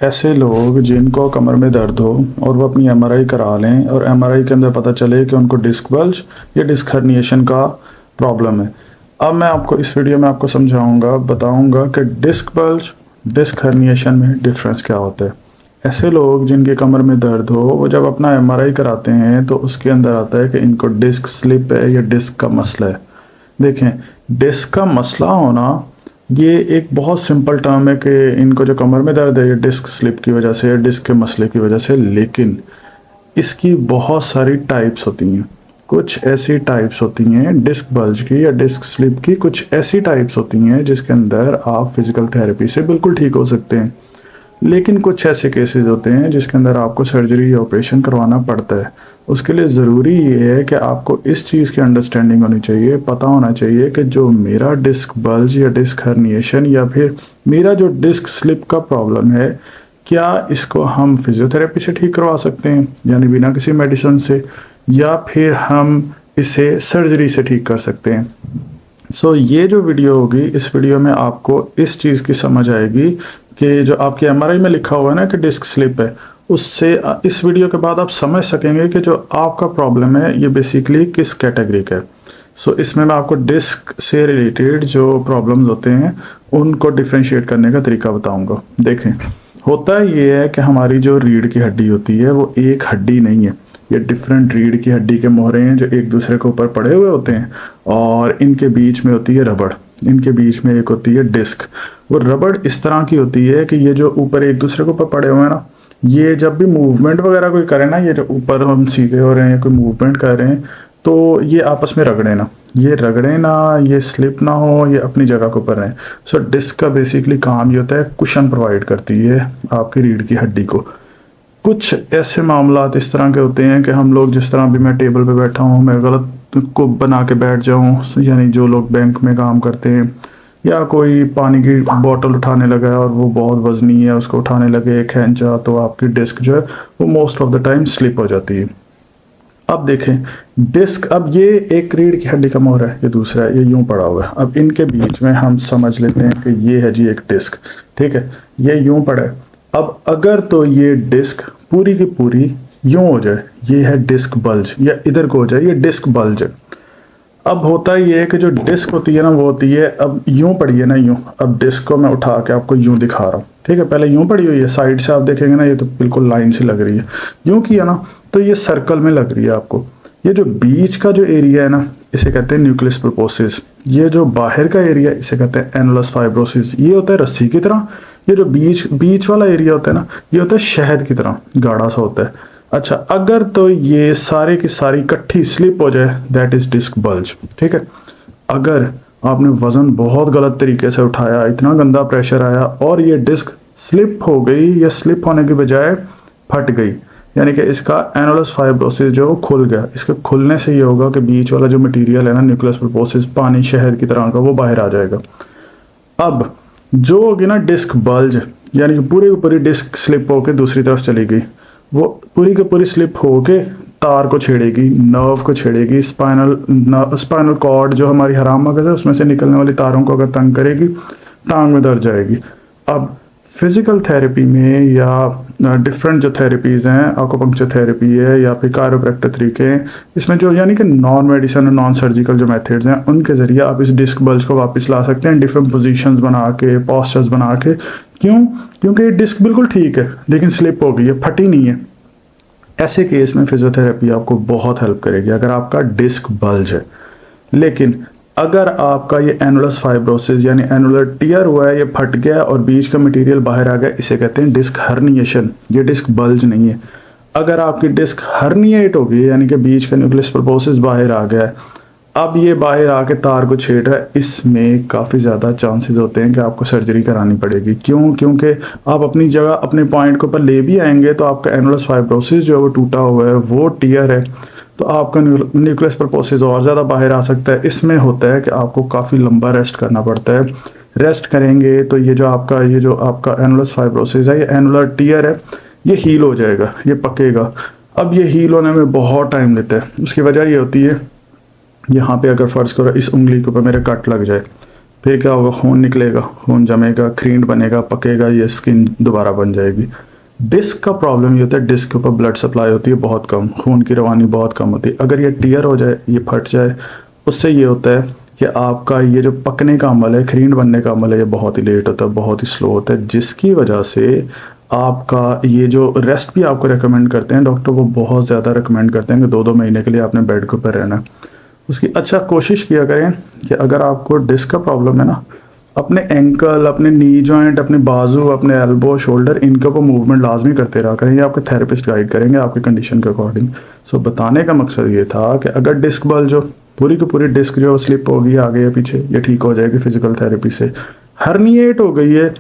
ऐसे लोग जिनको कमर में दर्द हो और वो अपनी एमआरआई करा लें और एमआरआई के अंदर पता चले कि उनको डिस्क बल्ज या डिस्क हर्निएशन का प्रॉब्लम है। अब मैं आपको इस वीडियो में आपको समझाऊंगा, बताऊंगा कि डिस्क बल्ज डिस्क हर्निएशन में डिफरेंस क्या होता है। ऐसे लोग जिनकी कमर में दर्द हो वो जब अपना एमआरआई कराते हैं तो उसके अंदर आता है कि इनको डिस्क स्लिप है या डिस्क का मसला है। देखें, डिस्क का मसला होना ये एक बहुत सिंपल टर्म है कि इनको जो कमर में दर्द है ये डिस्क स्लिप की वजह से या डिस्क के मसले की वजह से, लेकिन इसकी बहुत सारी टाइप्स होती हैं। कुछ ऐसी टाइप्स होती हैं डिस्क बल्ज की या डिस्क स्लिप की, कुछ ऐसी टाइप्स होती हैं जिसके अंदर आप फिजिकल थेरेपी से बिल्कुल ठीक हो सकते हैं, लेकिन कुछ ऐसे केसेस होते हैं जिसके अंदर आपको सर्जरी या ऑपरेशन करवाना पड़ता है। उसके लिए ज़रूरी ये है कि आपको इस चीज़ की अंडरस्टैंडिंग होनी चाहिए, पता होना चाहिए कि जो मेरा डिस्क बल्ज या डिस्क हर्निएशन या फिर मेरा जो डिस्क स्लिप का प्रॉब्लम है, क्या इसको हम फिजियोथेरेपी से ठीक करवा सकते हैं यानी बिना किसी मेडिसिन से, या फिर हम इसे सर्जरी से ठीक कर सकते हैं। ये जो वीडियो होगी, इस वीडियो में आपको इस चीज़ की समझ आएगी कि जो आपके एमआरआई में लिखा हुआ है ना कि डिस्क स्लिप है, उससे इस वीडियो के बाद आप समझ सकेंगे कि जो आपका प्रॉब्लम है ये बेसिकली किस कैटेगरी का है। इसमें मैं आपको डिस्क से रिलेटेड जो प्रॉब्लम्स होते हैं उनको डिफ्रेंशिएट करने का तरीका बताऊंगा। देखें, होता ये है कि हमारी जो रीढ़ की हड्डी होती है वो एक हड्डी नहीं है, ये डिफरेंट रीढ़ की हड्डी के मोहरे हैं जो एक दूसरे के ऊपर पड़े हुए होते हैं और इनके बीच में होती है रबड़, इनके बीच में एक होती है डिस्क। वो रबड़ इस तरह की होती है कि ये जो ऊपर एक दूसरे के ऊपर पड़े हुए हैं ना, ये जब भी मूवमेंट वगैरह कोई करे ना, ये जो ऊपर हम सीधे हो रहे हैं कोई मूवमेंट कर रहे हैं तो ये आपस में रगड़े ना, ये रगड़े ना, ये स्लिप ना हो, ये अपनी जगह के ऊपर रहें। डिस्क का बेसिकली काम ये होता है, कुशन प्रोवाइड करती है आपकी रीढ़ की हड्डी को। कुछ ऐसे मामलात इस तरह के होते हैं कि हम लोग, जिस तरह भी मैं टेबल पे बैठा हूँ, मैं गलत को बना के बैठ जाऊँ, यानी जो लोग बैंक में काम करते हैं या कोई पानी की बोतल उठाने लगा है और वो बहुत वजनी है, उसको उठाने लगे खींचा तो आपकी डिस्क जो है वो most of the time slip हो जाती है। अब देखें डिस्क, अब ये एक रीढ़ की हड्डी का मोहर है, ये दूसरा है, ये यूं पड़ा हुआ है। अब इनके बीच में हम समझ लेते हैं कि ये है जी एक डिस्क, ठीक है, ये यूं पड़ा है। अब अगर तो ये डिस्क पूरी की पूरी यूं हो जाए, ये है डिस्क बल्ज, या इधर को हो जाए, ये डिस्क बल्ज है। अब होता ये है कि जो डिस्क होती है ना वो होती है, अब यूं पड़ी है ना यूं, अब डिस्क को मैं उठा के आपको यूं दिखा रहा हूँ, ठीक है। पहले यूं पड़ी हुई है, साइड से आप देखेंगे ना ये तो बिल्कुल लाइन से लग रही है, यूं किया ना तो ये सर्कल में लग रही है आपको। ये जो बीच का जो एरिया है ना इसे कहते हैं न्यूक्लियस प्रोपोसिस, ये जो बाहर का एरिया इसे कहते हैं एनुलस फाइब्रोसिस। ये होता है रस्सी की तरह, ये जो बीच वाला एरिया होता है ना ये होता है शहद की तरह गाढ़ा सा होता है। अच्छा, अगर तो ये सारे की सारी इकट्ठी स्लिप हो जाए, दैट इज डिस्क बल्ज, ठीक है। अगर आपने वजन बहुत गलत तरीके से उठाया, इतना गंदा प्रेशर आया और ये डिस्क स्लिप हो गई, या स्लिप होने की बजाय फट गई, यानी कि इसका एनुलस फाइब्रोसिस जो खुल गया, इसके खुलने से ये होगा कि बीच वाला जो मटेरियल है ना न्यूक्लियस प्रोपोसिस, पानी शहद की तरह का, वो बाहर आ जाएगा। अब जो होगी ना डिस्क बल्ज, यानी कि पूरी की पूरी डिस्क स्लिप होकर दूसरी तरफ चली गई, वो पूरी की पूरी स्लिप होके तार को छेड़ेगी, नर्व को छेड़ेगी, स्पाइनल कॉर्ड जो हमारी हराम मगज है उसमें से निकलने वाली तारों को अगर तंग करेगी, टांग में दर्द जाएगी। अब फिजिकल थेरेपी में या डिफरेंट जो थेरेपीज़ हैं, एक्यूपंक्चर थेरेपी है या फिर कायरोप्रैक्टर तरीके हैं, इसमें जो यानी कि नॉन मेडिसिन और नॉन सर्जिकल जो मेथड्स हैं उनके ज़रिए आप इस डिस्क बल्ज को वापस ला सकते हैं, डिफरेंट पोजीशंस बना के, पोस्चर्स बना के। क्यों? क्योंकि ये डिस्क बिल्कुल ठीक है लेकिन स्लिप हो गई है, फटी नहीं है। ऐसे केस में फिजियोथेरेपी आपको बहुत हेल्प करेगी अगर आपका डिस्क बल्ज है। लेकिन अगर आपका ये एनुलस फाइब्रोसिस यानी एनुलर टियर हुआ है, ये फट गया और बीच का मटेरियल बाहर आ गया, इसे कहते हैं डिस्क हर्निएशन, ये डिस्क बल्ज नहीं है। अगर आपकी डिस्क हर्निएट हो गई यानी कि बीच का न्यूक्लियस प्रोपोसिस बाहर आ गया है, अब ये बाहर आके तार को छेड़ रहा है, इसमें काफ़ी ज़्यादा चांसेस होते हैं कि आपको सर्जरी करानी पड़ेगी। क्यों? क्योंकि आप अपनी जगह अपने पॉइंट के ऊपर ले भी आएंगे तो आपका एनुलस फाइब्रोसिस जो है वो टूटा हुआ है, वो टियर है, तो आपका न्यूक्लियस प्रोपोसिस और ज़्यादा बाहर आ सकता है। इसमें होता है कि आपको काफ़ी लंबा रेस्ट करना पड़ता है। रेस्ट करेंगे तो ये जो आपका एनुलस फाइब्रोसिस है, ये एनुलर टियर है, ये हील हो जाएगा, ये पकेगा। अब ये हील होने में बहुत टाइम लेता है। उसकी वजह ये होती है, यहाँ पे अगर फ़र्ज़ करो इस उंगली के ऊपर मेरे कट लग जाए फिर क्या होगा, खून निकलेगा, खून जमेगा, क्रीड बनेगा, पकेगा, ये स्किन दोबारा बन जाएगी। डिस्क का प्रॉब्लम ये होता है, डिस्क के ऊपर ब्लड सप्लाई होती है बहुत कम, खून की रवानी बहुत कम होती है। अगर ये टीयर हो जाए, ये फट जाए, उससे ये होता है कि आपका ये जो पकने का अमल है, क्रीड बनने का अमल है, ये बहुत ही लेट होता है, बहुत ही स्लो होता है, जिसकी वजह से आपका ये जो रेस्ट भी आपको रेकमेंड करते हैं डॉक्टर, वो बहुत ज़्यादा रेकमेंड करते हैं कि 2-2 महीने के लिए आपने बेड के ऊपर रहना है। उसकी अच्छा कोशिश किया करें कि अगर आपको डिस्क का प्रॉब्लम है ना, अपने एंकल, अपने नी जॉइंट, अपने बाजू, अपने एल्बो, शोल्डर, इनके ऊपर मूवमेंट लाजमी करते रहा करें। ये आपके थेरेपिस्ट गाइड करेंगे आपके कंडीशन के अकॉर्डिंग। सो बताने का मकसद ये था कि अगर डिस्क बल जो पूरी की पूरी डिस्क जो स्लिप होगी आगे या पीछे, ये ठीक हो जाएगी फिजिकल थेरेपी से। हर्निएट हो गई है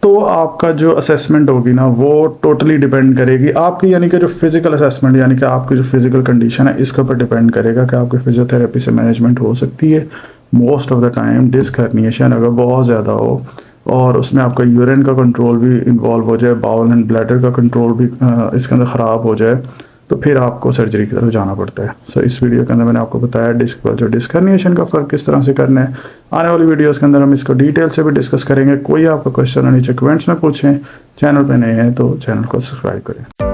तो आपका जो असेसमेंट होगी ना, वो टोटली डिपेंड करेगी आपकी, यानी कि जो फिजिकल असेसमेंट, यानी कि आपकी जो फिजिकल कंडीशन है, इसके ऊपर डिपेंड करेगा कि आपकी फिजियोथेरेपी से मैनेजमेंट हो सकती है। Most of the time disc herniation अगर बहुत ज़्यादा हो और उसमें आपका यूरिन का कंट्रोल भी इन्वॉल्व हो जाए, बाउल एंड ब्लैडर का कंट्रोल भी इसके अंदर ख़राब हो जाए, तो फिर आपको सर्जरी की तरफ जाना पड़ता है। सो इस वीडियो के अंदर मैंने आपको बताया डिस्क जो डिस्क हर्निएशन का फ़र्क किस तरह से करना है। आने वाली वीडियोस के अंदर हम इसको डिटेल से भी डिस्कस करेंगे। कोई आपका क्वेश्चन नीचे कमेंट्स में पूछें। चैनल पे नए हैं तो चैनल को सब्सक्राइब करें।